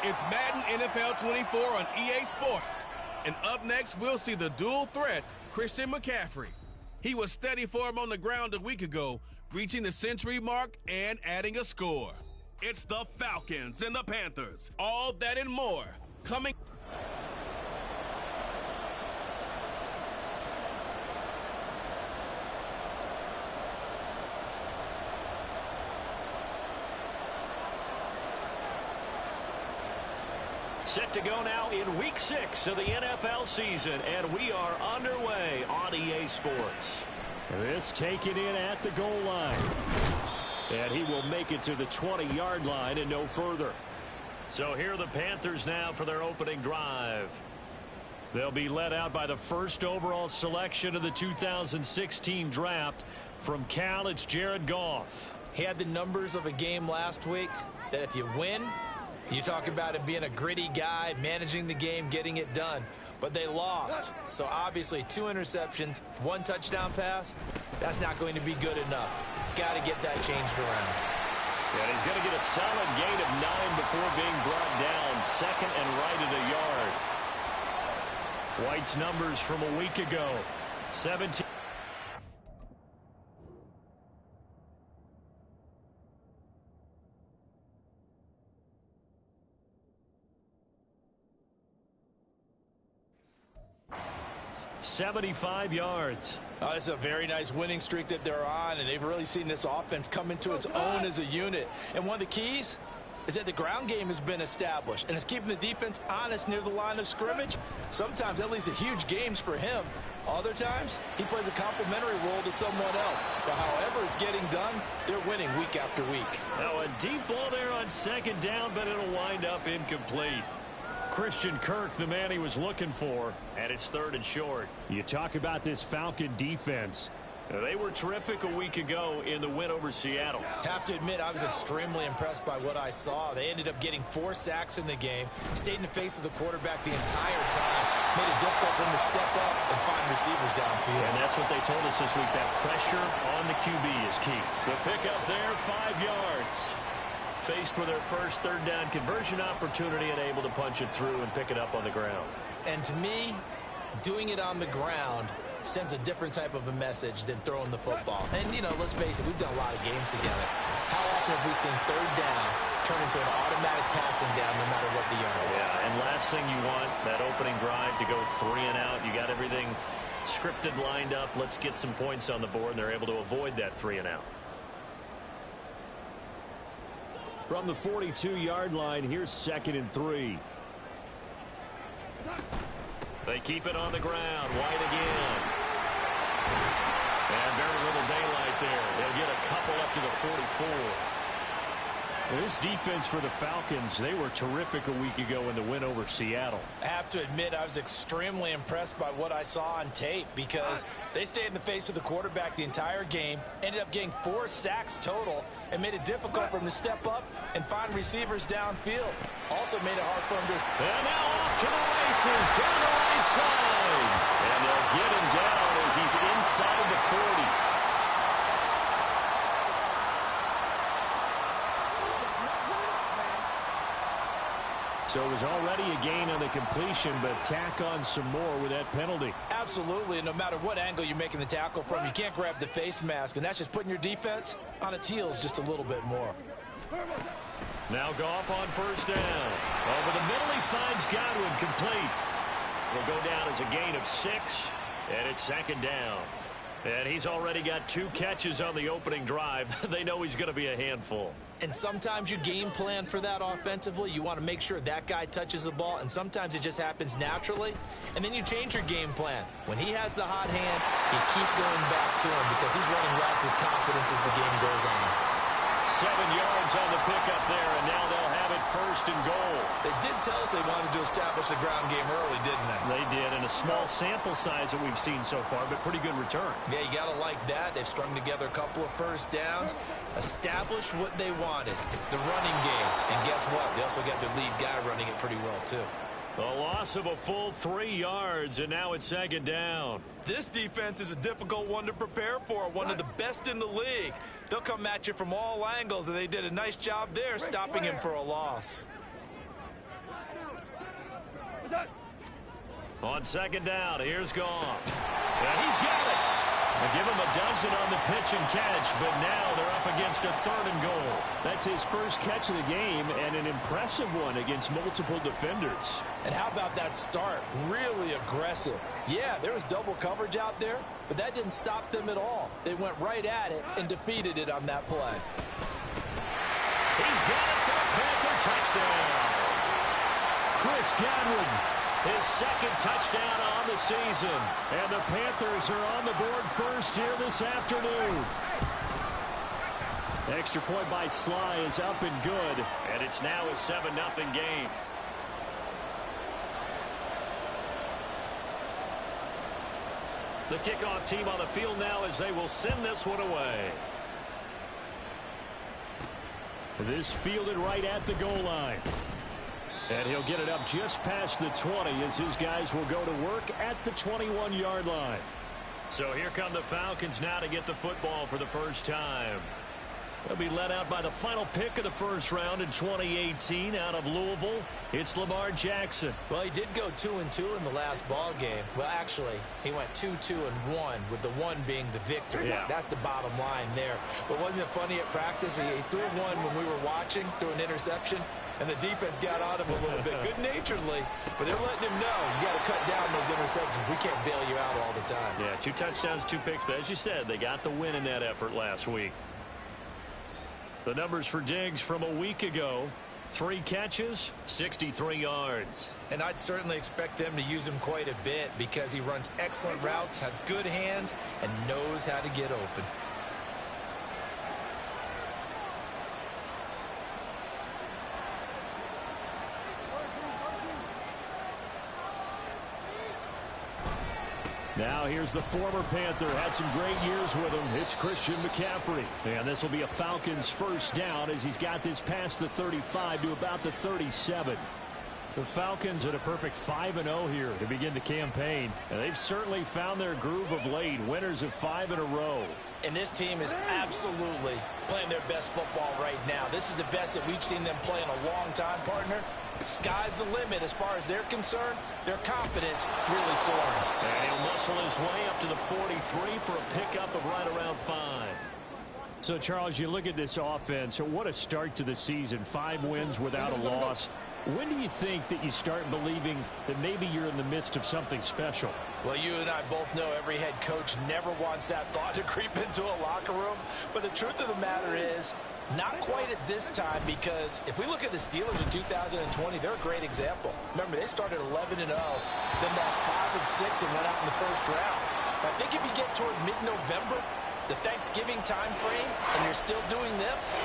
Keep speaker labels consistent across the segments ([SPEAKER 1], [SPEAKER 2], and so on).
[SPEAKER 1] It's Madden NFL 24 on EA Sports. And up next, we'll see the dual threat, Christian McCaffrey. He was steady for him on the ground a week ago, reaching the century mark and adding a score. It's the Falcons and the Panthers. All that and more coming.
[SPEAKER 2] Set to go now in Week 6 of the NFL season, and we are underway on EA Sports.
[SPEAKER 3] This taken in at the goal line. And he will make it to the 20-yard line and no further.
[SPEAKER 2] So here are the Panthers now for their opening drive. They'll be led out by the first overall selection of the 2016 draft. From Cal, it's Jared Goff.
[SPEAKER 4] He had the numbers of a game last week that if you win, you talk about him being a gritty guy, managing the game, getting it done. But they lost. So obviously 2 interceptions, 1 touchdown pass, that's not going to be good enough. Got to get that changed around.
[SPEAKER 2] And he's going to get a solid gain of 9 before being brought down. Second and right at a yard. White's numbers from a week ago. 17. $75 yards.
[SPEAKER 4] It's a very nice winning streak that they're on, and they've really seen this offense come into its own as a unit. And one of the keys is that the ground game has been established, and it's keeping the defense honest near the line of scrimmage. Sometimes that leads to huge games for him. Other times, he plays a complementary role to someone else. But however it's getting done, they're winning week after week.
[SPEAKER 2] Now a deep ball there on second down, but it'll wind up incomplete. Christian Kirk, the man he was looking for, and it's 3rd and short.
[SPEAKER 3] You talk about this Falcon defense.
[SPEAKER 2] They were terrific a week ago in the win over Seattle.
[SPEAKER 4] Have to admit, I was extremely impressed by what I saw. They ended up getting 4 sacks in the game, stayed in the face of the quarterback the entire time, made it difficult for him to step up and find receivers downfield.
[SPEAKER 2] And that's what they told us this week, that pressure on the QB is key. The pickup there, 5 yards. Faced with their first 3rd down conversion opportunity and able to punch it through and pick it up on the ground.
[SPEAKER 4] And to me, doing it on the ground sends a different type of a message than throwing the football. And, you know, let's face it, we've done a lot of games together. How often have we seen 3rd down turn into an automatic passing down no matter what the yard?
[SPEAKER 2] Yeah, and last thing you want, that opening drive to go 3 and out. You got everything scripted, lined up. Let's get some points on the board, and they're able to avoid that 3 and out.
[SPEAKER 3] From the 42-yard line, here's 2nd and 3.
[SPEAKER 2] They keep it on the ground. White again. And very little daylight there. They'll get a couple up to the 44.
[SPEAKER 3] This defense for the Falcons, they were terrific a week ago in the win over Seattle.
[SPEAKER 4] I have to admit, I was extremely impressed by what I saw on tape because they stayed in the face of the quarterback the entire game, ended up getting 4 sacks total, and made it difficult for him to step up and find receivers downfield. Also made it hard for him to...
[SPEAKER 2] And now off to the races, down the right side. And they'll get him down as he's inside the 40.
[SPEAKER 3] So it was already a gain on the completion, but tack on some more with that penalty.
[SPEAKER 4] Absolutely, and no matter what angle you're making the tackle from, you can't grab the face mask, and that's just putting your defense on its heels just a little bit more.
[SPEAKER 2] Now Goff on 1st down. Over the middle, he finds Godwin complete. Will go down as a gain of 6, and it's 2nd down. And he's already got 2 catches on the opening drive. They know he's going to be a handful.
[SPEAKER 4] And sometimes you game plan for that offensively. You want to make sure that guy touches the ball, and sometimes it just happens naturally. And then you change your game plan. When he has the hot hand, you keep going back to him because he's running routes with confidence as the game goes on.
[SPEAKER 2] 7 yards on the pickup there, and now they'll have it 1st and goal.
[SPEAKER 4] They did tell us they wanted to establish the ground game early, didn't they?
[SPEAKER 2] They did, and a small sample size that we've seen so far, but pretty good return.
[SPEAKER 4] Yeah, you got to like that. They've strung together a couple of 1st downs, established what they wanted, the running game. And guess what? They also got their lead guy running it pretty well, too.
[SPEAKER 2] A loss of a full 3 yards, and now it's 2nd down.
[SPEAKER 4] This defense is a difficult one to prepare for, one of the best in the league. They'll come at you from all angles, and they did a nice job there stopping him for a loss.
[SPEAKER 2] On second down, here's Goff. And he's got it. They give him a dozen on the pitch and catch, but now they're up against a 3rd and goal.
[SPEAKER 3] That's his first catch of the game, and an impressive one against multiple defenders.
[SPEAKER 4] And how about that start? Really aggressive. Yeah, there was double coverage out there, but that didn't stop them at all. They went right at it and defeated it on that play.
[SPEAKER 2] He's got it for a Panther touchdown.
[SPEAKER 3] Chris Godwin,
[SPEAKER 2] his 2nd touchdown on the season.
[SPEAKER 3] and the Panthers are on the board first here this afternoon. Extra point by Sly is up and good.
[SPEAKER 2] And it's now a 7-0 game. The kickoff team on the field now as they will send this one away.
[SPEAKER 3] This fielded right at the goal line. And he'll get it up just past the 20 as his guys will go to work at the 21-yard line.
[SPEAKER 2] So here come the Falcons now to get the football for the first time. They'll be led out by the final pick of the first round in 2018 out of Louisville. It's Lamar Jackson.
[SPEAKER 4] Well, he did go 2-2 in the last ball game. Well, actually, he went 2-2-1, with the 1 being the victory.
[SPEAKER 2] Yeah.
[SPEAKER 4] That's the bottom line there. But wasn't it funny at practice? He threw one when we were watching, threw an interception, and the defense got on him a little bit, good-naturedly. But they're letting him know, you got to cut down those interceptions. We can't bail you out all the time.
[SPEAKER 2] Yeah, 2 touchdowns, 2 picks. But as you said, they got the win in that effort last week. The numbers for Diggs from a week ago: 3 catches, 63 yards.
[SPEAKER 4] And I'd certainly expect them to use him quite a bit because he runs excellent routes, has good hands, and knows how to get open.
[SPEAKER 3] Now here's the former Panther. Had some great years with him. It's Christian McCaffrey. And this will be a Falcons first down as he's got this past the 35 to about the 37. The Falcons at a perfect 5-0 here to begin the campaign. And they've certainly found their groove of late. Winners of 5 in a row.
[SPEAKER 4] And this team is absolutely playing their best football right now. This is the best that we've seen them play in a long time, partner. Sky's the limit as far as they're concerned. Their confidence really soaring.
[SPEAKER 2] And he'll muscle his way up to the 43 for a pickup of right around 5.
[SPEAKER 3] So, Charles, you look at this offense. What a start to the season. 5 wins without a loss. When do you think that you start believing that maybe you're in the midst of something special?
[SPEAKER 4] Well, you and I both know every head coach never wants that thought to creep into a locker room. But the truth of the matter is, not quite at this time, because if we look at the Steelers in 2020, they're a great example. Remember, they started 11-0, then lost 5 and 6 and went out in the first round. But I think if you get toward mid-November, the Thanksgiving time frame, and you're still doing this,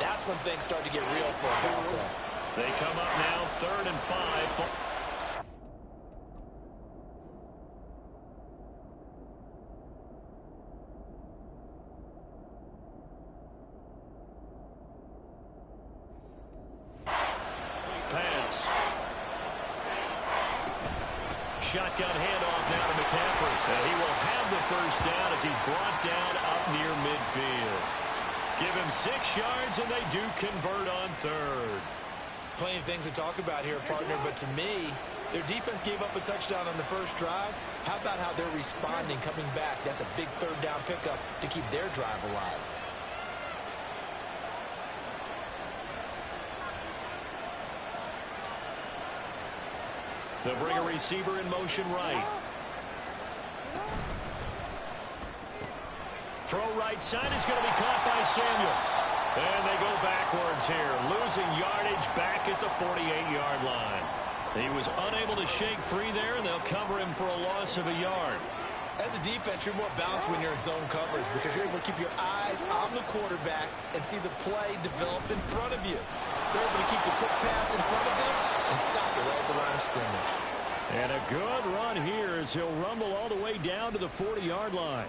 [SPEAKER 4] that's when things start to get real for a ball club.
[SPEAKER 2] They come up now 3rd and 5. Shotgun handoff now to McCaffrey. And he will have the first down as he's brought down up near midfield. Give him 6 yards, and they do convert on 3rd.
[SPEAKER 4] Plenty of things to talk about here, partner, but to me, their defense gave up a touchdown on the first drive. How about how they're responding, coming back? That's a big 3rd down pickup to keep their drive alive.
[SPEAKER 2] They'll bring a receiver in motion right. Throw right side is going to be caught by Samuel. And they go backwards here, losing yardage back at the 48-yard line. He was unable to shake free there, and they'll cover him for a loss of a yard.
[SPEAKER 4] As a defense, you're more balanced when you're in zone coverage because you're able to keep your eyes on the quarterback and see the play develop in front of you. You're able to keep the quick pass in front of them and stop it right at the line of scrimmage.
[SPEAKER 3] And a good run here as he'll rumble all the way down to the 40-yard line.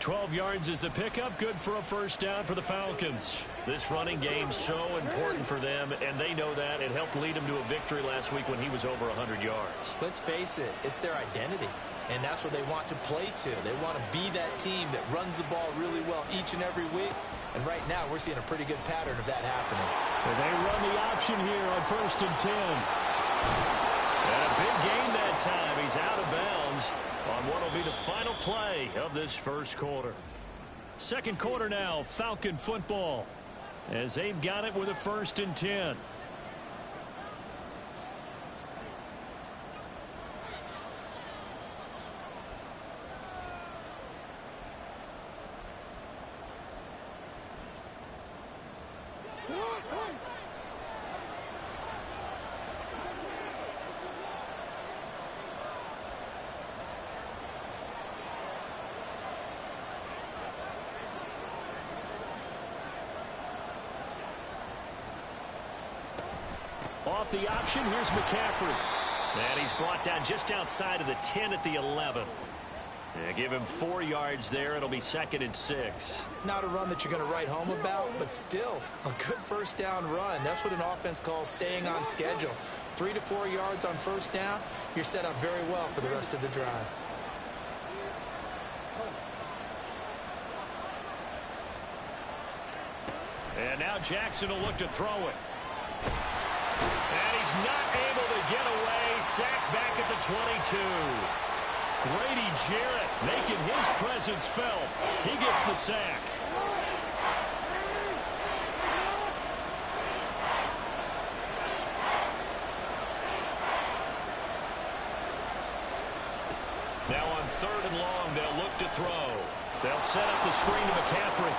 [SPEAKER 3] 12 yards is the pickup, good for a first down for the Falcons.
[SPEAKER 2] This running game's so important for them, and they know that. It helped lead them to a victory last week when he was over 100 yards.
[SPEAKER 4] Let's face it, it's their identity, and that's what they want to play to. They want to be that team that runs the ball really well each and every week, and right now we're seeing a pretty good pattern of that happening.
[SPEAKER 3] And they run the option here on 1st and 10.
[SPEAKER 2] And a big gain that time. He's out of bounds on what will be the final play of this first quarter.
[SPEAKER 3] Second quarter now, Falcon football, as they've got it with a 1st and 10. Off the option, here's McCaffrey.
[SPEAKER 2] And he's brought down just outside of the 10 at the 11. Yeah, give him 4 yards there. It'll be 2nd and 6.
[SPEAKER 4] Not a run that you're going to write home about, but still a good first down run. That's what an offense calls staying on schedule. 3 to 4 yards on first down. You're set up very well for the rest of the drive.
[SPEAKER 3] And now Jackson will look to throw it.
[SPEAKER 2] And he's not able to get away. Sacked back at the 22.
[SPEAKER 3] Grady Jarrett making his presence felt. He gets the sack.
[SPEAKER 2] Now on 3rd and long, they'll look to throw. They'll set up the screen to McCaffrey.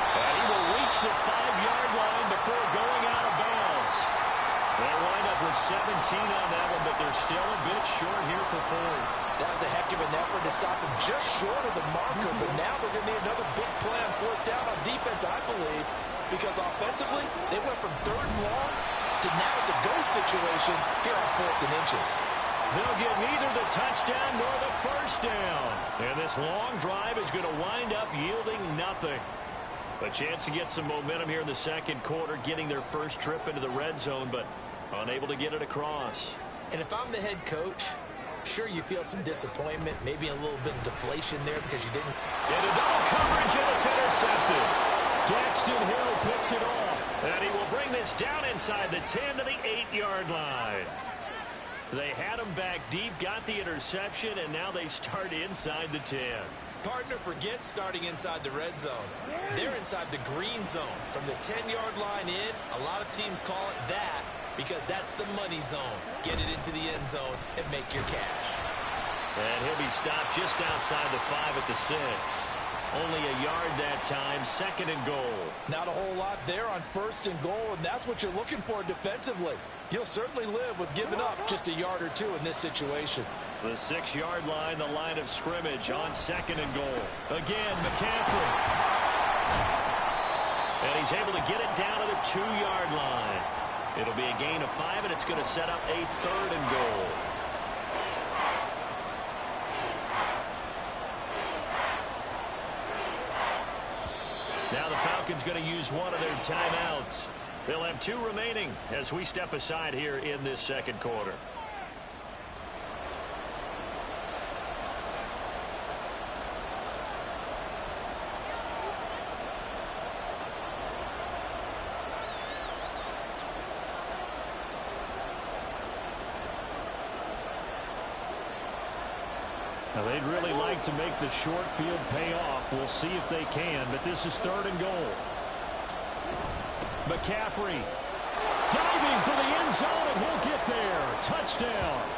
[SPEAKER 2] And he will reach the 5-yard line before going out of bounds. They'll wind up with 17 on that one, but they're still a bit short here for 4th.
[SPEAKER 4] That was a heck of an effort to stop him just short of the marker, but now they're going to need another big play on 4th down on defense, I believe, because offensively, they went from 3rd and long to now it's a go situation here on 4th and inches.
[SPEAKER 2] They'll get neither the touchdown nor the first down. And this long drive is going to wind up yielding nothing. A chance to get some momentum here in the second quarter, getting their first trip into the red zone, but unable to get it across.
[SPEAKER 4] And if I'm the head coach, sure, you feel some disappointment, maybe a little bit of deflation there because you didn't.
[SPEAKER 2] Into double coverage, and it's intercepted.
[SPEAKER 3] Daxton Hill picks it off.
[SPEAKER 2] And he will bring this down inside the 10 to the 8-yard line. They had him back deep, got the interception, and now they start inside the 10.
[SPEAKER 4] Partner forgets starting inside the red zone. They're inside the green zone. From the 10-yard line in, a lot of teams call it that because that's the money zone. Get it into the end zone and make your cash.
[SPEAKER 2] And he'll be stopped just outside the 5 at the 6. Only a yard that time, 2nd and goal.
[SPEAKER 4] Not a whole lot there on 1st and goal, and that's what you're looking for defensively. You'll certainly live with giving up just a yard or 2 in this situation.
[SPEAKER 2] The 6-yard line, the line of scrimmage on 2nd and goal. Again, McCaffrey. And he's able to get it down to the 2-yard line. It'll be a gain of 5, and it's going to set up a 3rd and goal. Now the Falcons going to use one of their timeouts. They'll have 2 remaining as we step aside here in this second quarter.
[SPEAKER 3] Now they'd really like to make the short field pay off. We'll see if they can, but this is 3rd and goal. McCaffrey diving for the end zone, and he'll get there. Touchdown.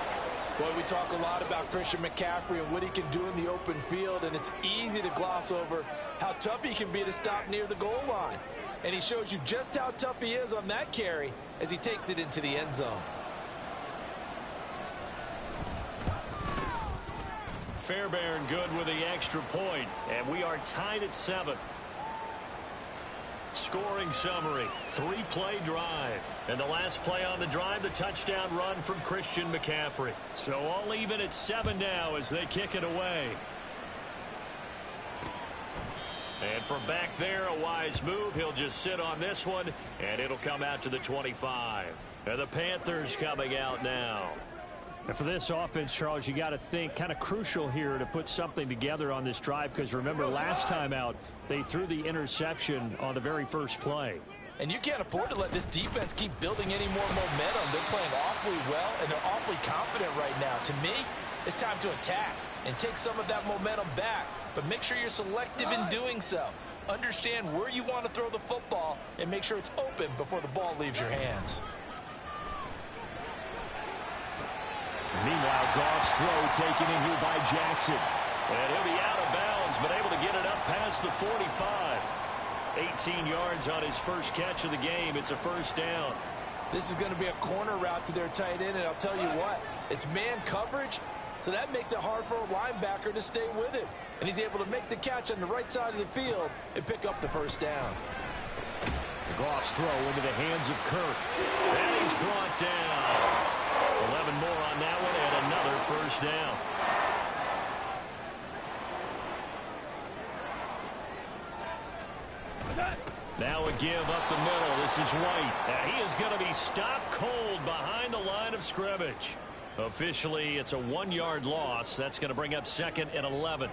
[SPEAKER 4] Boy, we talk a lot about Christian McCaffrey and what he can do in the open field, and it's easy to gloss over how tough he can be to stop near the goal line. And he shows you just how tough he is on that carry as he takes it into the end zone.
[SPEAKER 3] Fairbairn good with the extra point, and we are tied at 7. Scoring summary, 3-play drive.
[SPEAKER 2] And the last play on the drive, the touchdown run from Christian McCaffrey.
[SPEAKER 3] So all even at 7 now as they kick it away.
[SPEAKER 2] And from back there, a wise move. He'll just sit on this one, and it'll come out to the 25. And the Panthers coming out now.
[SPEAKER 3] And for this offense, Charles, you got to think kind of crucial here to put something together on this drive, because remember last time out they threw the interception on the very first play.
[SPEAKER 4] And you can't afford to let this defense keep building any more momentum. They're playing awfully well, and they're awfully confident right now. To me, it's time to attack and take some of that momentum back. But make sure you're selective in doing so. Understand where you want to throw the football and make sure it's open before the ball leaves your hands.
[SPEAKER 3] Meanwhile, Goff's throw taken in here by Jackson.
[SPEAKER 2] And he'll be out of bounds, but able to get it up past the 45. 18 yards on his first catch of the game. It's a first down.
[SPEAKER 4] This is going to be a corner route to their tight end, and I'll tell you what, it's man coverage, so that makes it hard for a linebacker to stay with him. And he's able to make the catch on the right side of the field and pick up the first down.
[SPEAKER 3] Goff's throw into the hands of Kirk.
[SPEAKER 2] And he's brought down. 11 more on that one and another first down. Now a give up the middle. This is White. And he is going to be stopped cold behind the line of scrimmage. Officially, it's a 1-yard loss. That's going to bring up 2nd and 11.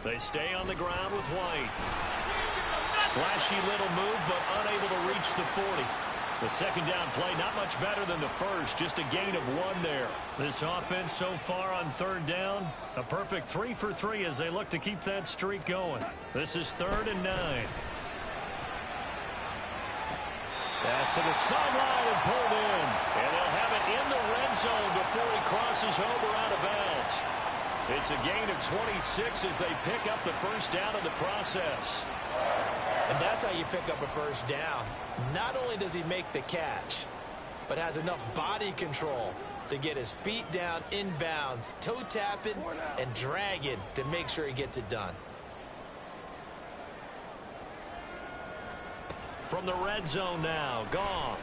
[SPEAKER 2] They stay on the ground with White. Flashy little move, but unable to reach the 40. The second down play, not much better than the first, just a gain of 1 there. This offense so far on 3rd down, a perfect 3 for 3 as they look to keep that streak going. This is 3rd and 9.
[SPEAKER 3] Pass to the sideline and pulled in.
[SPEAKER 2] And they'll have it in the red zone before he crosses over out of bounds. It's a gain of 26 as they pick up the first down in the process.
[SPEAKER 4] And that's how you pick up a first down. Not only does he make the catch, but has enough body control to get his feet down inbounds, toe tapping and dragging to make sure he gets it done.
[SPEAKER 2] From the red zone now, Goff.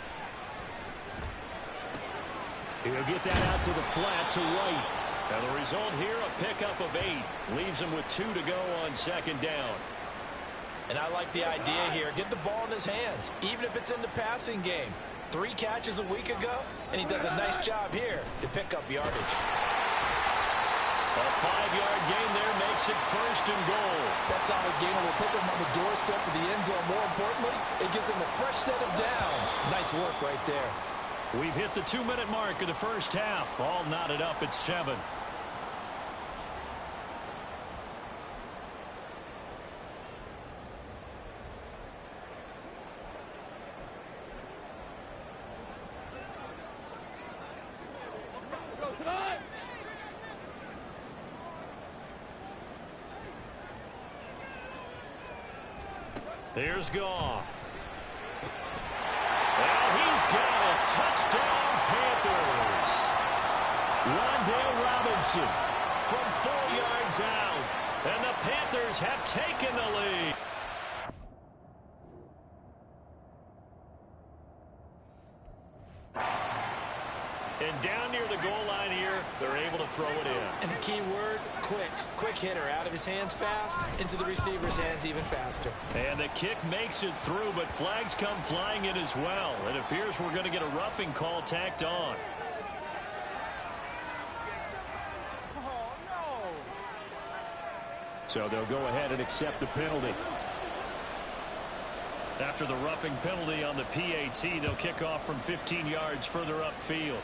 [SPEAKER 3] He'll get that out to the flat to White.
[SPEAKER 2] And the result here, a pickup of 8. Leaves him with 2 to go on 2nd down.
[SPEAKER 4] And I like the idea here. Get the ball in his hands, even if it's in the passing game. 3 catches a week ago, and he does a nice job here to pick up yardage.
[SPEAKER 2] A 5-yard gain there makes it 1st and goal.
[SPEAKER 4] That solid gain will put them on the doorstep of the end zone. More importantly, it gives them a fresh set of downs. Nice work right there.
[SPEAKER 2] We've hit the 2-minute mark of the first half. All knotted up at 7. Here's Goff. Well, he's got it. Touchdown, Panthers.
[SPEAKER 3] Wan'Dale Robinson
[SPEAKER 2] from 4 yards out. And the Panthers have taken the lead. And down near the goal line here, they're able to throw it in.
[SPEAKER 4] And the key word, quick. Quick hitter. Out of his hands fast, into the receiver's hands even faster.
[SPEAKER 2] And the kick makes it through, but flags come flying in as well. It appears we're going to get a roughing call tacked on.
[SPEAKER 3] So they'll go ahead and accept the penalty.
[SPEAKER 2] After the roughing penalty on the PAT, they'll kick off from 15 yards further upfield.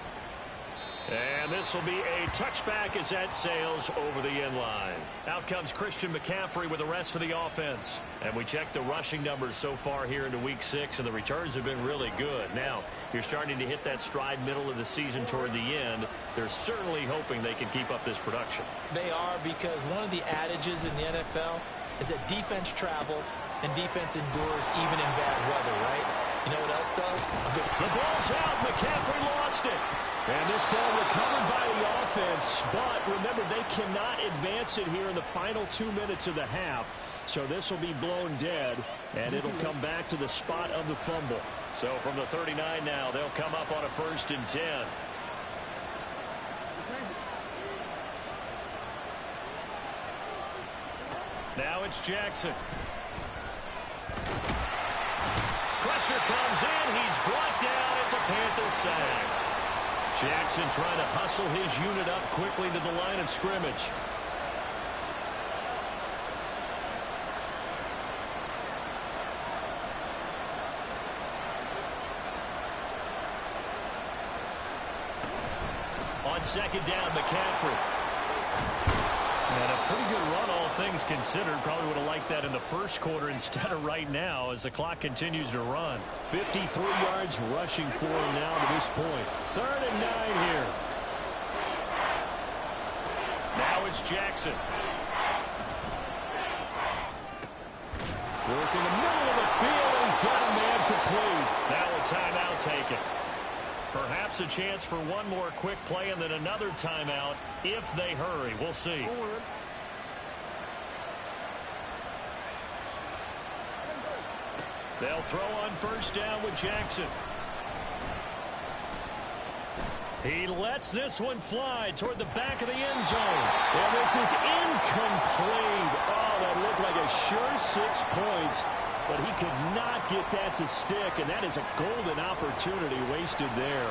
[SPEAKER 2] And this will be a touchback as that sails over the end line. Out comes Christian McCaffrey with the rest of the offense. And we checked the rushing numbers so far here into Week 6, and the returns have been really good. Now, you're starting to hit that stride middle of the season toward the end. They're certainly hoping they can keep up this production.
[SPEAKER 4] They are, because one of the adages in the NFL is that defense travels and defense endures even in bad weather, right? You know what else does?
[SPEAKER 2] The ball's out. McCaffrey lost it.
[SPEAKER 3] And this ball recovered by the offense, but remember, they cannot advance it here in the final 2 minutes of the half. So this will be blown dead, and it'll come back to the spot of the fumble.
[SPEAKER 2] So from the 39 now, they'll come up on a 1st and 10. Now it's Jackson. Pressure comes in. He's brought down. It's a Panther sack. Jackson trying to hustle his unit up quickly to the line of scrimmage. on second down, McCaffrey.
[SPEAKER 3] And a pretty good run, all things considered. Probably would have liked that in the first quarter instead of right now as the clock continues to run. 53 yards rushing for him now to this point. 3rd and 9 here.
[SPEAKER 2] Now it's Jackson.
[SPEAKER 3] Work in the middle of the field. He's got a man complete.
[SPEAKER 2] Now a timeout taken. Perhaps a chance for one more quick play and then another timeout if they hurry. We'll see. They'll throw on first down with Jackson. He lets this one fly toward the back of the end zone.
[SPEAKER 3] And this is incomplete. Oh, that looked like a sure 6 points. But he could not get that to stick, and that is a golden opportunity wasted there.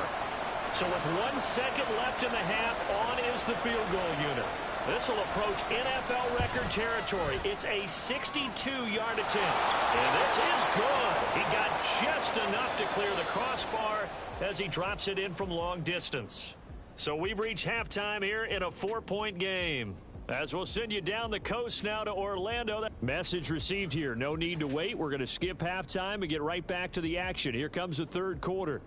[SPEAKER 2] So with 1 second left in the half, on is the field goal unit. This will approach NFL record territory. It's a 62-yard attempt. And this is good. He got just enough to clear the crossbar as he drops it in from long distance. So we've reached halftime here in a 4-point game. As we'll send you down the coast now to Orlando.
[SPEAKER 3] Message received here. No need to wait. We're going to skip halftime and get right back to the action. Here comes the 3rd quarter.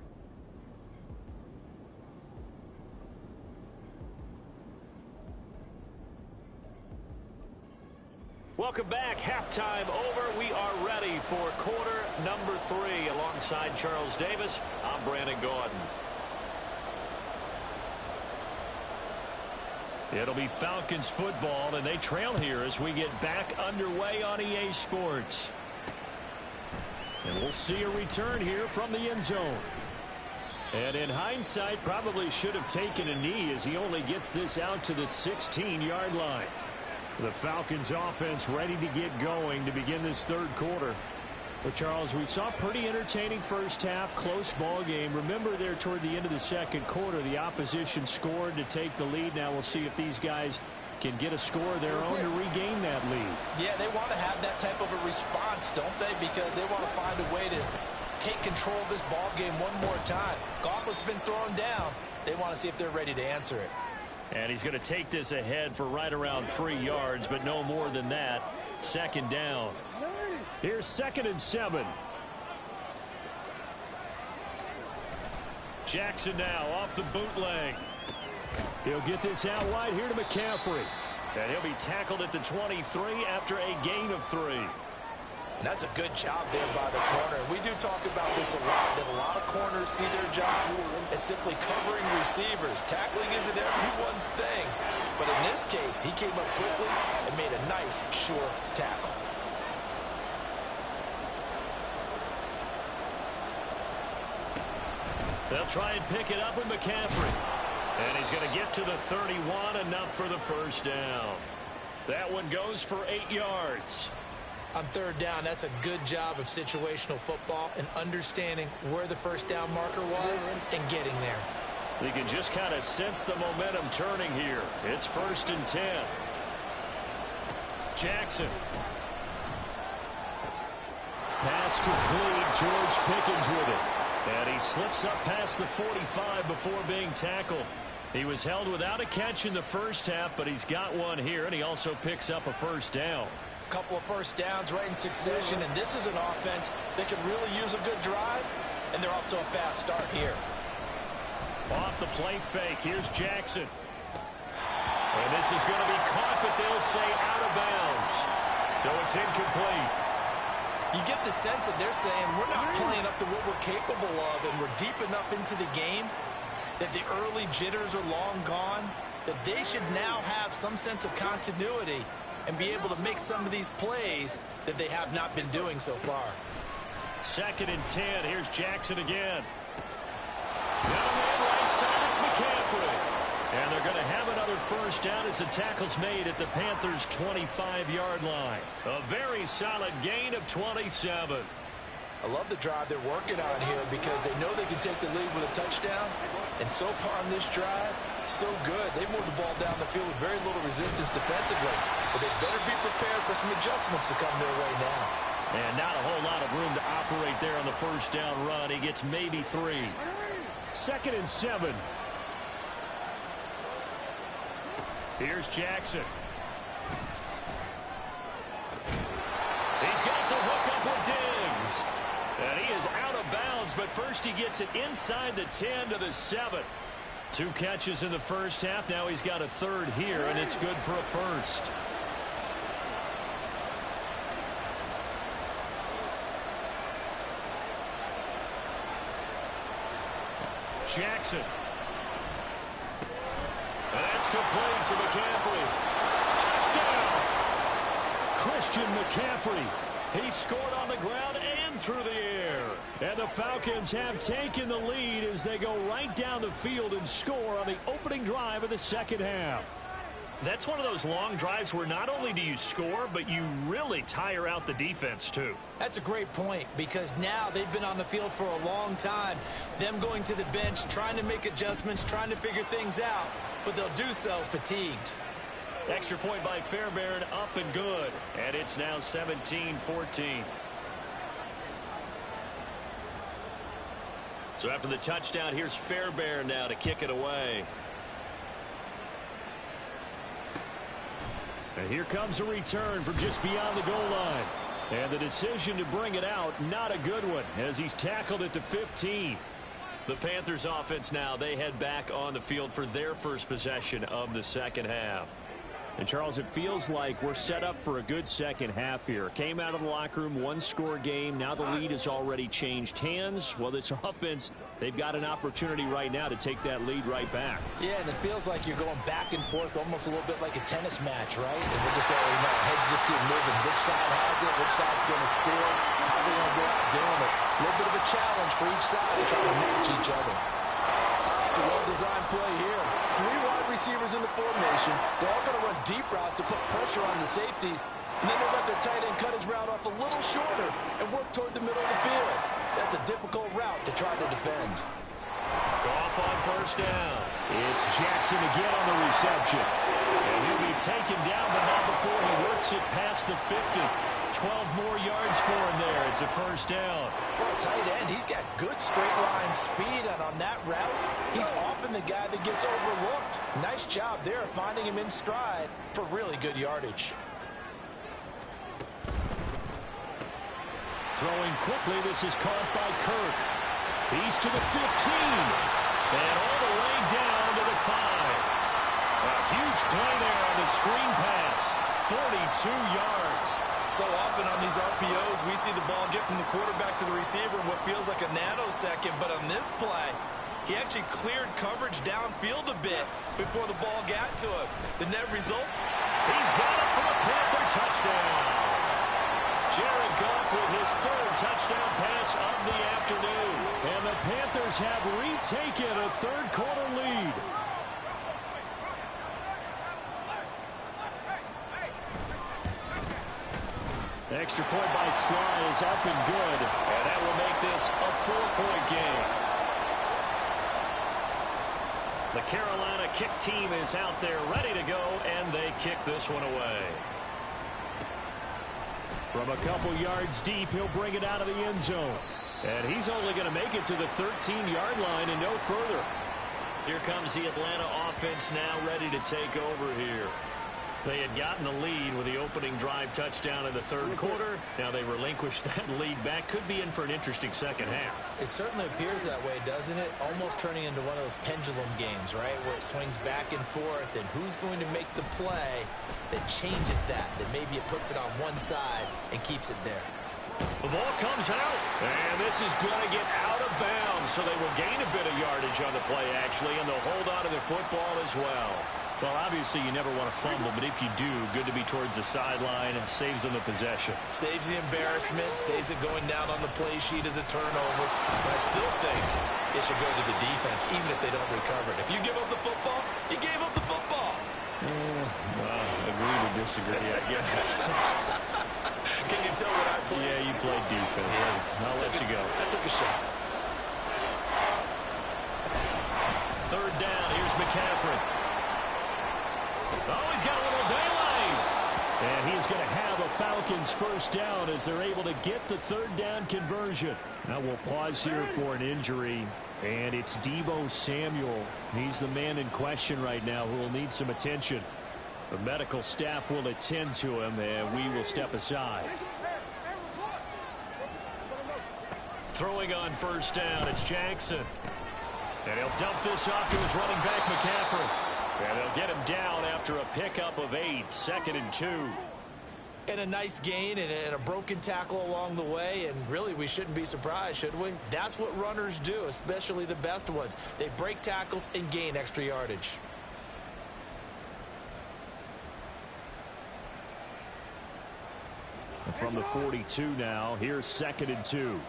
[SPEAKER 2] Welcome back. Halftime over. We are ready for quarter number 3. Alongside Charles Davis, I'm Brandon Gordon. It'll be Falcons football, and they trail here as we get back underway on EA Sports.
[SPEAKER 3] And we'll see a return here from the end zone. And in hindsight, probably should have taken a knee as he only gets this out to the 16-yard line. The Falcons offense ready to get going to begin this 3rd quarter. But, Charles, we saw pretty entertaining first half, close ball game. Remember there toward the end of the 2nd quarter, the opposition scored to take the lead. Now we'll see if these guys can get a score of their own to regain that lead.
[SPEAKER 4] Yeah, they want to have that type of a response, don't they? Because they want to find a way to take control of this ball game one more time. Gauntlet's been thrown down. They want to see if they're ready to answer it.
[SPEAKER 2] And he's going to take this ahead for right around 3 yards, but no more than that. 2nd down.
[SPEAKER 3] Here's 2nd and 7.
[SPEAKER 2] Jackson now off the bootleg.
[SPEAKER 3] He'll get this out wide here to McCaffrey.
[SPEAKER 2] And he'll be tackled at the 23 after a gain of 3.
[SPEAKER 4] And that's a good job there by the corner. We do talk about this a lot, that a lot of corners see their job as simply covering receivers. Tackling isn't everyone's thing. But in this case, he came up quickly and made a nice, sure tackle.
[SPEAKER 2] They'll try and pick it up with McCaffrey. And he's going to get to the 31, enough for the first down. That one goes for 8 yards.
[SPEAKER 4] On 3rd down, that's a good job of situational football and understanding where the first down marker was and getting there.
[SPEAKER 2] You can just kind of sense the momentum turning here. It's 1st and 10. Jackson.
[SPEAKER 3] Pass complete. George Pickens with it.
[SPEAKER 2] And he slips up past the 45 before being tackled. He was held without a catch in the first half, but he's got one here, and he also picks up a first down.
[SPEAKER 4] A couple of first downs right in succession, and this is an offense that can really use a good drive, and they're off to a fast start here.
[SPEAKER 2] Off the play fake, here's Jackson. And this is going to be caught, but they'll say out of bounds. So it's incomplete.
[SPEAKER 4] You get the sense that they're saying we're not playing up to what we're capable of, and we're deep enough into the game that the early jitters are long gone, that they should now have some sense of continuity and be able to make some of these plays that they have not been doing so far.
[SPEAKER 2] 2nd and 10. Here's Jackson again. Down man right side, it's McCaffrey. And they're going to have another first down as the tackle's made at the Panthers' 25-yard line. A very solid gain of 27.
[SPEAKER 4] I love the drive they're working on here because they know they can take the lead with a touchdown. And so far on this drive, so good. They moved the ball down the field with very little resistance defensively. But they better be prepared for some adjustments to come their way now.
[SPEAKER 2] And not a whole lot of room to operate there on the first down run. He gets maybe 3.
[SPEAKER 3] 2nd and 7. Here's Jackson. He's got the hook up with Diggs. And he is out of bounds, but first he gets it inside the 10 to the 7. 2 catches in the first half. Now he's got a third here, and it's good for a first. Jackson. And that's complete to McCaffrey. Touchdown! Christian McCaffrey. He scored on the ground and through the air. And the Falcons have taken the lead as they go right down the field and score on the opening drive of the second half.
[SPEAKER 2] That's one of those long drives where not only do you score, but you really tire out the defense, too.
[SPEAKER 4] That's a great point, because now they've been on the field for a long time. Them going to the bench, trying to make adjustments, trying to figure things out, but they'll do so fatigued.
[SPEAKER 2] Extra point by Fairbairn, up and good. And it's now 17-14. So after the touchdown, here's Fairbairn now to kick it away.
[SPEAKER 3] And here comes a return from just beyond the goal line. And the decision to bring it out, not a good one, as he's tackled at the 15.
[SPEAKER 2] The Panthers offense now, they head back on the field for their first possession of the second half.
[SPEAKER 3] And, Charles, it feels like we're set up for a good second half here. Came out of the locker room, one-score game. Now the lead has already changed hands. Well, this offense, they've got an opportunity right now to take that lead right back.
[SPEAKER 4] Yeah, and it feels like you're going back and forth, almost a little bit like a tennis match, right? And we're just already know, heads just keep moving. Which side has it? Which side's going to score? How are they going to go out doing it? A little bit of a challenge for each side, trying to match each other. It's a well-designed play here. 3 wide receivers in the formation. They're all going to run deep routes to put pressure on the safeties. And then they let their tight end cut his route off a little shorter and work toward the middle of the field. That's a difficult route to try to defend.
[SPEAKER 2] Goff on first down.
[SPEAKER 3] It's Jackson again on the reception. And he'll be taken down, but not before he works it past the 50. 12 more yards for him there. It's a first down.
[SPEAKER 4] For a tight end, he's got good straight line speed, and on that route, he's often the guy that gets overlooked. Nice job there finding him in stride for really good yardage.
[SPEAKER 3] Throwing quickly, this is caught by Kirk. He's to the 15. And all the way down to the 5. A huge play there on the screen pass. 42 yards.
[SPEAKER 4] So often on these RPOs, we see the ball get from the quarterback to the receiver in what feels like a nanosecond. But on this play, he actually cleared coverage downfield a bit before the ball got to him. The net result?
[SPEAKER 2] He's got it for a Panther touchdown. Jared Goff with his 3rd touchdown pass of the afternoon.
[SPEAKER 3] And the Panthers have retaken a third-quarter lead. Extra point by Sly is up and good.
[SPEAKER 2] And that will make this a 4-point game. The Carolina kick team is out there ready to go, and they kick this one away.
[SPEAKER 3] From a couple yards deep, he'll bring it out of the end zone. And he's only going to make it to the 13-yard line and no further.
[SPEAKER 2] Here comes the Atlanta offense now ready to take over here. They had gotten the lead with the opening drive touchdown in the 3rd quarter. Now they relinquish that lead back. Could be in for an interesting second half.
[SPEAKER 4] It certainly appears that way, doesn't it? Almost turning into one of those pendulum games, right? Where it swings back and forth, and who's going to make the play that changes that maybe it puts it on one side and keeps it there.
[SPEAKER 2] The ball comes out, and this is going to get out of bounds, so they will gain a bit of yardage on the play, actually, and they'll hold on to the football as well.
[SPEAKER 3] Well, obviously, you never want to fumble, but if you do, good to be towards the sideline. Saves them the possession.
[SPEAKER 4] Saves the embarrassment, saves it going down on the play sheet as a turnover. But I still think it should go to the defense, even if they don't recover it. If you give up the football, you gave up the football.
[SPEAKER 3] Well, agree to disagree, I guess.
[SPEAKER 4] Can you tell what I played?
[SPEAKER 3] Yeah, you played defense. Yeah. I'll let you go.
[SPEAKER 4] I took a shot.
[SPEAKER 2] 3rd down. Here's McCaffrey. Oh, he's got a little daylight.
[SPEAKER 3] And he's going to have a Falcons first down as they're able to get the 3rd down conversion. Now we'll pause here for an injury. And it's Deebo Samuel. He's the man in question right now who will need some attention. The medical staff will attend to him, and we will step aside.
[SPEAKER 2] Throwing on first down, it's Jackson. And he'll dump this off to his running back, McCaffrey. And they'll get him down after a pickup of 8, 2nd and 2.
[SPEAKER 4] And a nice gain and a broken tackle along the way, and really we shouldn't be surprised, should we? That's what runners do, especially the best ones. They break tackles and gain extra yardage.
[SPEAKER 3] From the 42 now, here's 2nd and 2.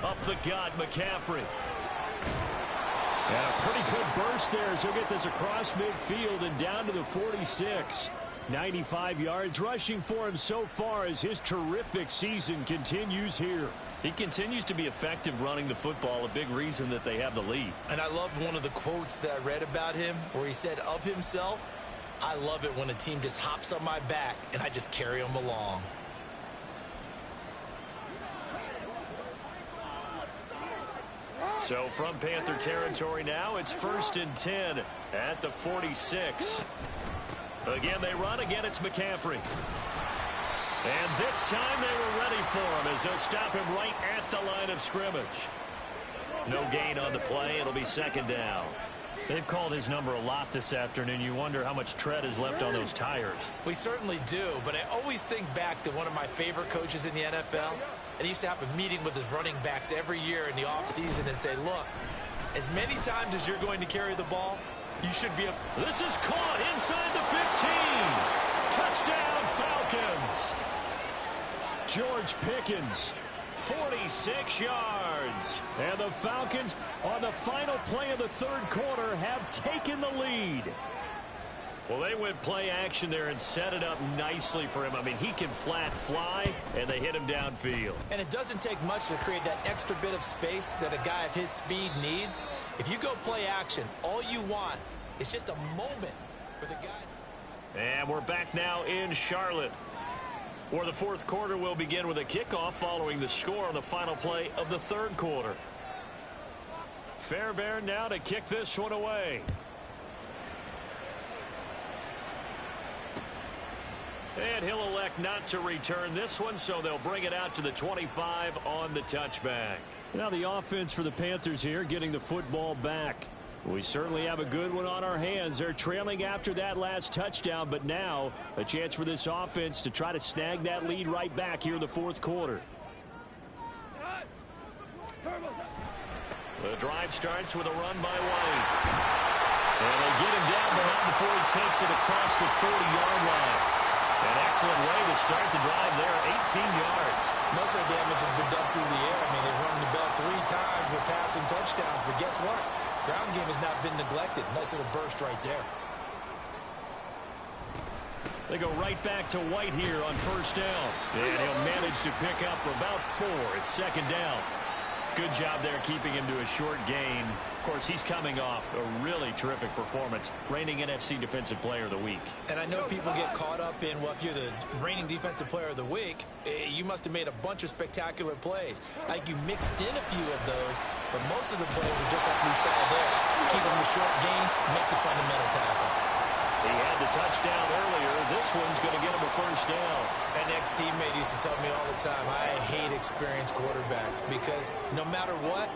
[SPEAKER 2] Up the gut, McCaffrey.
[SPEAKER 3] And a pretty good burst there as he'll get this across midfield and down to the 46. 95 yards rushing for him so far as his terrific season continues here.
[SPEAKER 2] He continues to be effective running the football, a big reason that they have the lead.
[SPEAKER 4] And I loved one of the quotes that I read about him where he said of himself, "I love it when a team just hops on my back and I just carry them along."
[SPEAKER 2] So from Panther territory now, it's 1st and 10 at the 46. Again, they run. Again, it's McCaffrey. And this time they were ready for him as they'll stop him right at the line of scrimmage. No gain on the play. It'll be 2nd down.
[SPEAKER 3] They've called his number a lot this afternoon. You wonder how much tread is left on those tires.
[SPEAKER 4] We certainly do, but I always think back to one of my favorite coaches in the NFL. And he used to have a meeting with his running backs every year in the offseason and say, look, as many times as you're going to carry the ball, you should be
[SPEAKER 2] This is caught inside the 15. Touchdown, Falcons.
[SPEAKER 3] George Pickens.
[SPEAKER 2] 46 yards.
[SPEAKER 3] And the Falcons, on the final play of the 3rd quarter, have taken the lead.
[SPEAKER 2] Well, they went play action there and set it up nicely for him. I mean, he can flat fly, and they hit him downfield.
[SPEAKER 4] And it doesn't take much to create that extra bit of space that a guy of his speed needs. If you go play action, all you want is just a moment for the guys.
[SPEAKER 2] And we're back now in Charlotte, where the 4th quarter will begin with a kickoff following the score on the final play of the 3rd quarter. Fairbairn now to kick this one away. And he'll elect not to return this one, so they'll bring it out to the 25 on the touchback.
[SPEAKER 3] Now the offense for the Panthers here getting the football back. We certainly have a good one on our hands. They're trailing after that last touchdown, but now a chance for this offense to try to snag that lead right back here in the 4th quarter.
[SPEAKER 2] The drive starts with a run by White. And they get him down behind before he takes it across the 40-yard line. An excellent way to start the drive there, 18 yards.
[SPEAKER 4] Most of the damage has been done through the air. I mean, they've rung the bell 3 times with passing touchdowns, but guess what? Ground game has not been neglected. Nice little burst right there.
[SPEAKER 2] They go right back to White here on 1st down. And he'll manage to pick up about 4. It's 2nd down. Good job there keeping him to a short gain. Of course, he's coming off a really terrific performance, reigning NFC Defensive Player of the Week.
[SPEAKER 4] And I know people get caught up in, well, if you're the reigning Defensive Player of the Week, you must have made a bunch of spectacular plays. I think you mixed in a few of those, but most of the plays are just like we saw there. Keep them to short gains, make the fundamental tackle.
[SPEAKER 2] He had the touchdown earlier. This one's going to get him a 1st down.
[SPEAKER 4] An ex-teammate used to tell me all the time, I hate experienced quarterbacks because no matter what,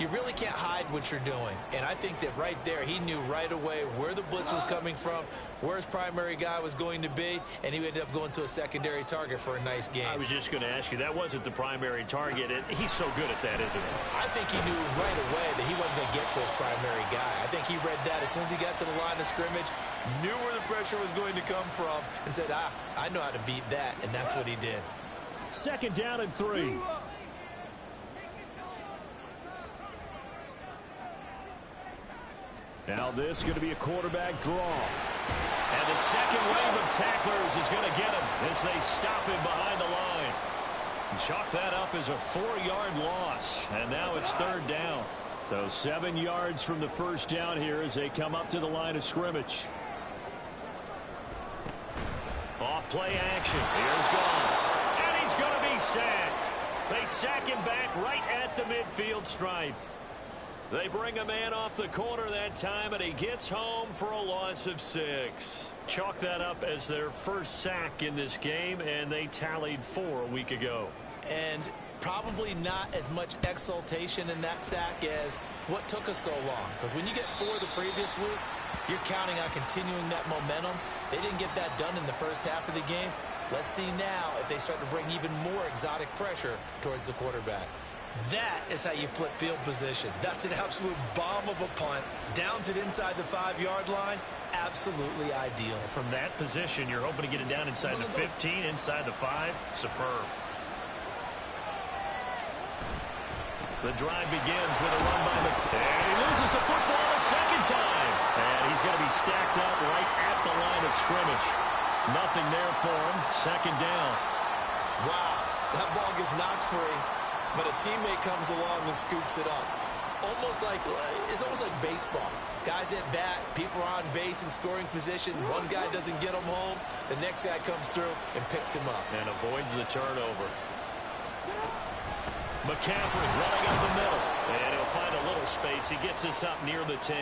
[SPEAKER 4] you really can't hide what you're doing. And I think that right there, he knew right away where the blitz was coming from, where his primary guy was going to be, and he ended up going to a secondary target for a nice game.
[SPEAKER 2] I was just going to ask you, that wasn't the primary target. He's so good at that, isn't he?
[SPEAKER 4] I think he knew right away that he wasn't going to get to his primary guy. I think he read that as soon as he got to the line of scrimmage, knew where the pressure was going to come from, and said, I know how to beat that, and that's what he did.
[SPEAKER 3] 2nd down and 3. Now this is going to be a quarterback draw.
[SPEAKER 2] And the second wave of tacklers is going to get him as they stop him behind the line. Chalk that up as a 4-yard loss. And now it's 3rd down.
[SPEAKER 3] So 7 yards from the 1st down here as they come up to the line of scrimmage.
[SPEAKER 2] Off play action. Here's Goff. And he's going to be sacked. They sack him back right at the midfield stripe. They bring a man off the corner that time, and he gets home for a loss of 6. Chalk that up as their first sack in this game, and they tallied 4 a week ago.
[SPEAKER 4] And probably not as much exultation in that sack as what took us so long. Because when you get 4 the previous week, you're counting on continuing that momentum. They didn't get that done in the first half of the game. Let's see now if they start to bring even more exotic pressure towards the quarterback. That is how you flip field position. That's an absolute bomb of a punt. Downs it inside the 5-yard line. Absolutely ideal.
[SPEAKER 2] From that position, you're hoping to get it down inside the 15, inside the 5. Superb. The drive begins with a run by and he loses the football a second time. And he's going to be stacked up right at the line of scrimmage. Nothing there for him. Second down.
[SPEAKER 4] Wow, that ball gets knocked free, but a teammate comes along and scoops it up. It's almost like baseball. Guys at bat, people are on base in scoring position. One guy doesn't get him home. The next guy comes through and picks him up.
[SPEAKER 2] And avoids the turnover. McCaffrey running up the middle. And he'll find a little space. He gets us up near the 10.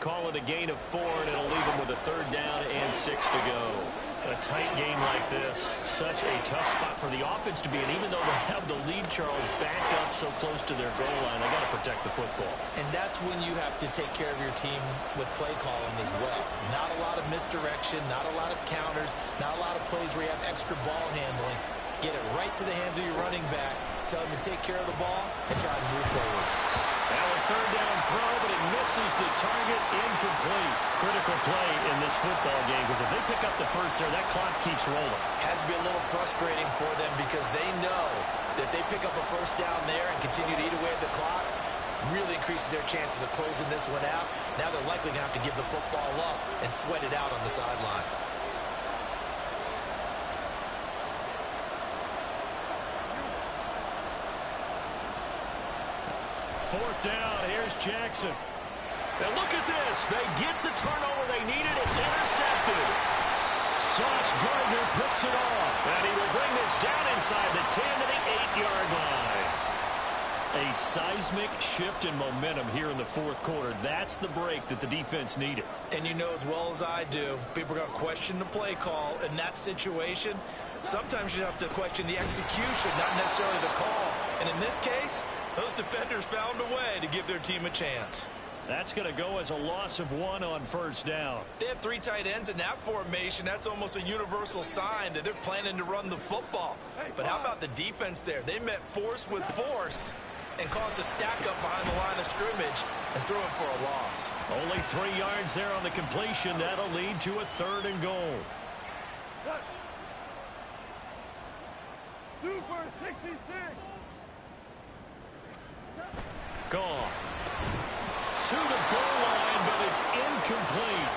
[SPEAKER 2] Call it a gain of 4, and it'll leave him with a 3rd down and 6 to go. A tight game like this, such a tough spot for the offense to be in. Even though they have the lead, Charles, back up so close to their goal line, they got to protect the football.
[SPEAKER 4] And that's when you have to take care of your team with play calling as well. Not a lot of misdirection, not a lot of counters, not a lot of plays where you have extra ball handling. Get it right to the hands of your running back. Tell him to take care of the ball and try to move forward.
[SPEAKER 2] Now a 3rd down throw, but it misses the target. Incomplete. Critical play in this football game, because if they pick up the first there, that clock keeps rolling.
[SPEAKER 4] Has to be a little frustrating for them because they know that they pick up a first down there and continue to eat away at the clock, really increases their chances of closing this one out. Now they're likely going to have to give the football up and sweat it out on the sideline.
[SPEAKER 2] Fourth down, here's Jackson. And look at this. They get the turnover they needed. It's intercepted. Sauce Gardner picks it off. And he will bring this down inside the 10 to the 8-yard line. A seismic shift in momentum here in the 4th quarter. That's the break that the defense needed.
[SPEAKER 4] And you know as well as I do, people are going to question the play call in that situation. Sometimes you have to question the execution, not necessarily the call. And in this case, those defenders found a way to give their team a chance.
[SPEAKER 2] That's going to go as a loss of 1 on 1st down.
[SPEAKER 4] They have 3 tight ends in that formation. That's almost a universal sign that they're planning to run the football. But how about the defense there? They met force with force and caused a stack up behind the line of scrimmage and threw him for a loss.
[SPEAKER 2] Only 3 yards there on the completion. That'll lead to a 3rd and goal.
[SPEAKER 5] Super 66.
[SPEAKER 2] Gone. To the goal line, but it's incomplete.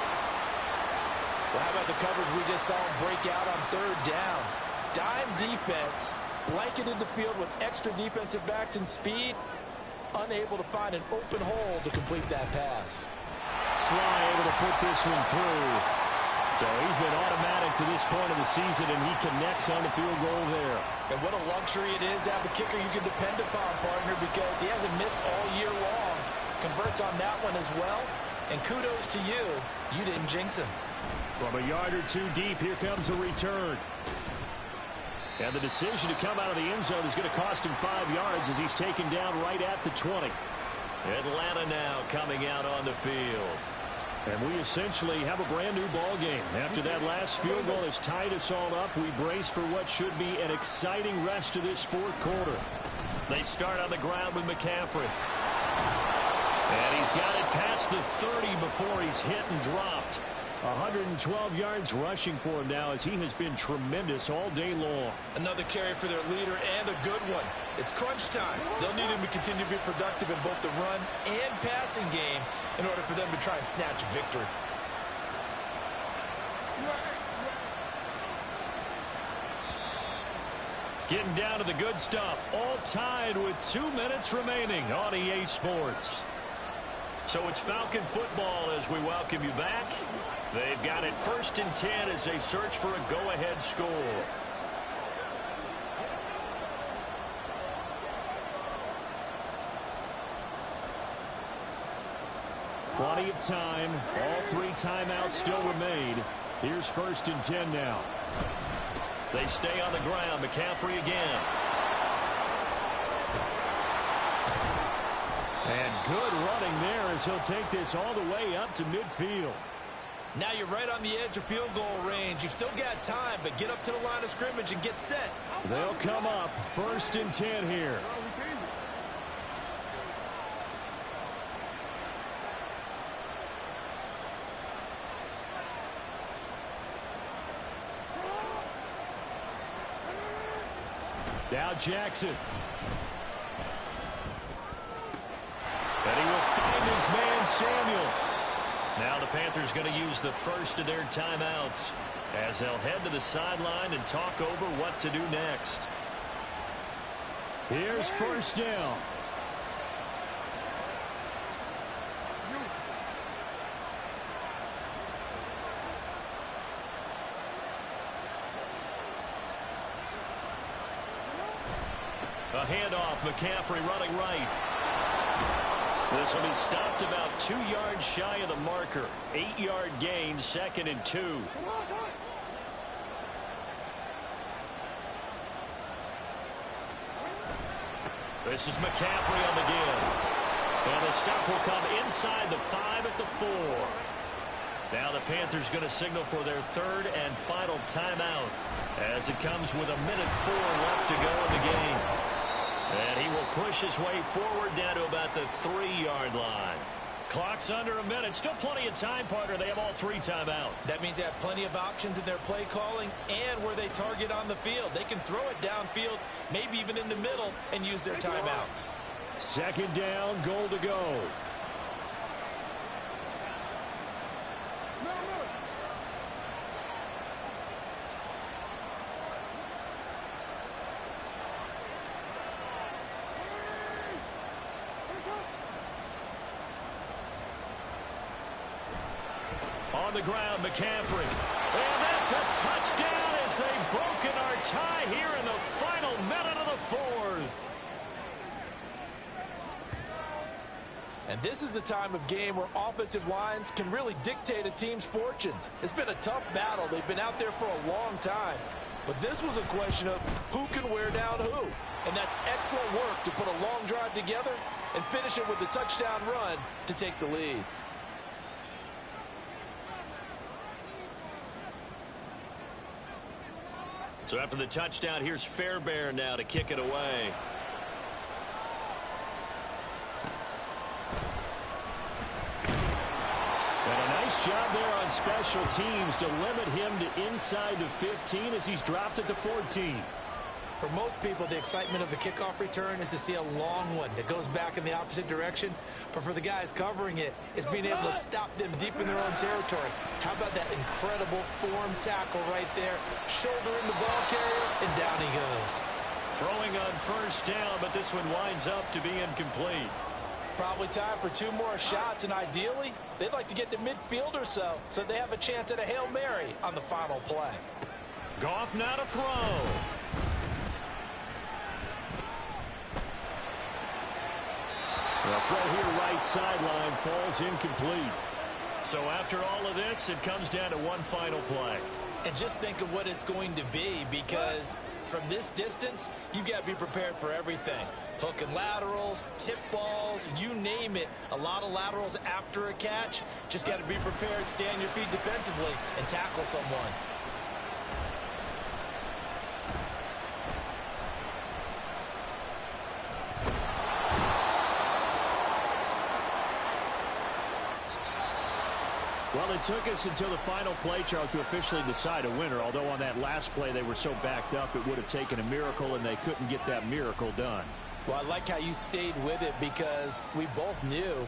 [SPEAKER 4] Well, how about the coverage we just saw him break out on 3rd down? Dime defense, blanketed the field with extra defensive backs and speed, unable to find an open hole to complete that pass.
[SPEAKER 3] Sly able to put this one through. So he's been automatic to this point of the season, and he connects on the field goal there.
[SPEAKER 4] And what a luxury it is to have a kicker you can depend upon, partner, because he hasn't missed all year long. Converts on that one as well. And kudos to you. You didn't jinx him.
[SPEAKER 3] From a yard or 2 deep, here comes a return. And the decision to come out of the end zone is going to cost him 5 yards as he's taken down right at the 20.
[SPEAKER 2] Atlanta now coming out on the field.
[SPEAKER 3] And we essentially have a brand new ball game. After that last field goal has tied us all up, we brace for what should be an exciting rest of this 4th quarter.
[SPEAKER 2] They start on the ground with McCaffrey. And he's got it past the 30 before he's hit and dropped.
[SPEAKER 3] 112 yards rushing for him now as he has been tremendous all day long.
[SPEAKER 4] Another carry for their leader and a good one. It's crunch time. They'll need him to continue to be productive in both the run and passing game in order for them to try and snatch a victory.
[SPEAKER 2] Getting down to the good stuff. All tied with 2 minutes remaining on EA Sports. So it's Falcon football as we welcome you back. They've got it 1st and 10 as they search for a go-ahead score.
[SPEAKER 3] Plenty of time. All 3 timeouts still remain. Here's 1st and 10 now.
[SPEAKER 2] They stay on the ground. McCaffrey again.
[SPEAKER 3] And good running there as he'll take this all the way up to midfield.
[SPEAKER 4] Now you're right on the edge of field goal range. You've still got time, but get up to the line of scrimmage and get set.
[SPEAKER 3] They'll come up 1st and 10 here. Now Jackson. And he will find his man Samuel.
[SPEAKER 2] Now the Panthers going to use the first of their timeouts as they'll head to the sideline and talk over what to do next.
[SPEAKER 3] Here's 1st down.
[SPEAKER 2] A handoff, McCaffrey running right. This will be stopped about 2 yards shy of the marker. 8-yard gain, 2nd and 2. This is McCaffrey on the give. And the stop will come inside the 5 at the 4. Now the Panthers going to signal for their 3rd and final timeout as it comes with 1:04 left to go in the game. And he will push his way forward down to about the 3-yard line. Clock's under a minute. Still plenty of time, partner. They have all 3 timeouts.
[SPEAKER 4] That means they have plenty of options in their play calling and where they target on the field. They can throw it downfield, maybe even in the middle, and use their timeouts.
[SPEAKER 3] 2nd down, goal to go. On the ground, McCaffrey. And that's a touchdown as they've broken our tie here in the final minute of the 4th.
[SPEAKER 4] And this is a time of game where offensive lines can really dictate a team's fortunes. It's been a tough battle. They've been out there for a long time. But this was a question of who can wear down who. And that's excellent work to put a long drive together and finish it with a touchdown run to take the lead.
[SPEAKER 2] So after the touchdown, here's Fairbairn now to kick it away.
[SPEAKER 3] And a nice job there on special teams to limit him to inside the 15 as he's dropped it to 14.
[SPEAKER 4] For most people, the excitement of the kickoff return is to see a long one that goes back in the opposite direction. But for the guys covering it, it's being able to stop them deep in their own territory. How about that incredible form tackle right there? Shoulder in the ball carrier, and down he goes.
[SPEAKER 2] Throwing on 1st down, but this one winds up to be incomplete.
[SPEAKER 4] Probably time for 2 more shots, and ideally, they'd like to get to midfield or so they have a chance at a Hail Mary on the final play.
[SPEAKER 2] Goff now to throw.
[SPEAKER 3] The throw here right sideline falls incomplete.
[SPEAKER 2] So after all of this, it comes down to one final play.
[SPEAKER 4] And just think of what it's going to be, because from this distance, you've got to be prepared for everything. Hook and laterals, tip balls, you name it. A lot of laterals after a catch. Just got to be prepared, stay on your feet defensively, and tackle someone.
[SPEAKER 3] Well, it took us until the final play, Charles, to officially decide a winner, although on that last play they were so backed up it would have taken a miracle, and they couldn't get that miracle done.
[SPEAKER 4] Well, I like how you stayed with it, because we both knew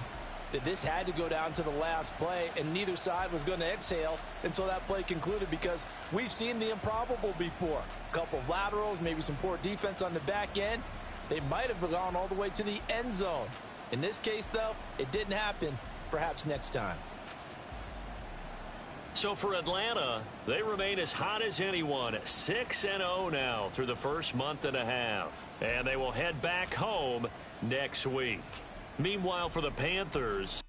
[SPEAKER 4] that this had to go down to the last play, and neither side was going to exhale until that play concluded, because we've seen the improbable before. A couple of laterals, maybe some poor defense on the back end. They might have gone all the way to the end zone. In this case, though, it didn't happen. Perhaps next time.
[SPEAKER 2] So for Atlanta, they remain as hot as anyone, 6-0 now through the first month and a half. And they will head back home next week. Meanwhile, for the Panthers,